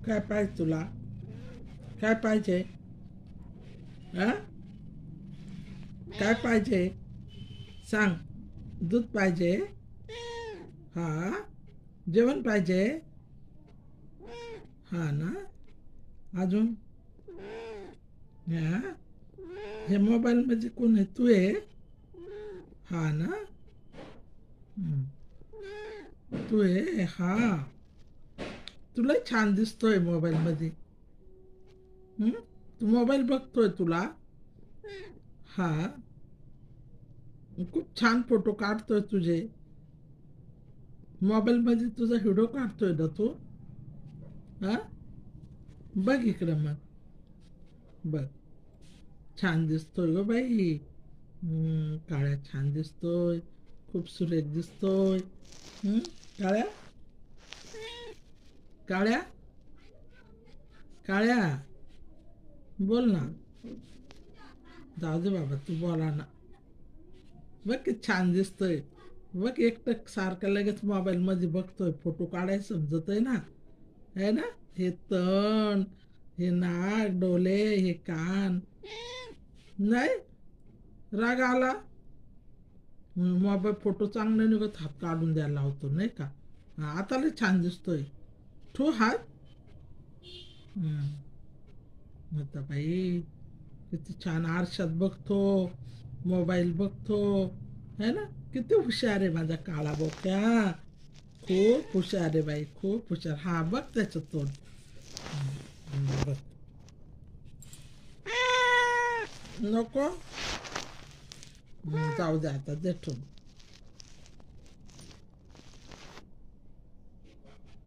काय पाहिजे तुला? काय पाहिजे? हा? काय पाहिजे? सांग. दूध पाहिजे? हा. जेवण पाहिजे? हा ना. अजून? हा. हे मोबाईलमध्ये कोण आहे? तू आहे? हा ना. हम्म. तू आहे? हा. तुला छान दिसतोय मोबाईलमध्ये. हम्म? तू मोबाईल बघतोय तुला? हा. खूप छान फोटो काढतोय तुझे. मोबाईलमध्ये तुझा व्हिडिओ काढतोय ना तू? हा. बघ इकडं मग. बघ. छान दिसतोय ग बाई. काळ्या छान दिसतोय. खूप सुरेख दिसतोय. हम्म? काळ्या काळ्या काळ्या बोल ना. जाऊ दे बाबा, तू बोला ना. बघ की छान दिसतोय. बघ एकटक सारखं लगेच मोबाईल मध्ये बघतोय. फोटो काढायला समजतोय ना. है ना. हे तण, हे नाक, डोले, हे कान. नाही राग आला. मोबाईल फोटो चांगला निघत हात काढून द्यायला लावतो नाही का. आता लय छान दिसतोय. ठू हात. आता बाई किती छान आरशात बघतो, मोबाईल बघतो. है ना. किती हुशार आहे माझा काळा बोक्या. खूप हुशार आहे बाई, खूप हुशार. हा बघ त्याचं तोंड. बघ. नको. जाऊ दे आता, दे ठेवून.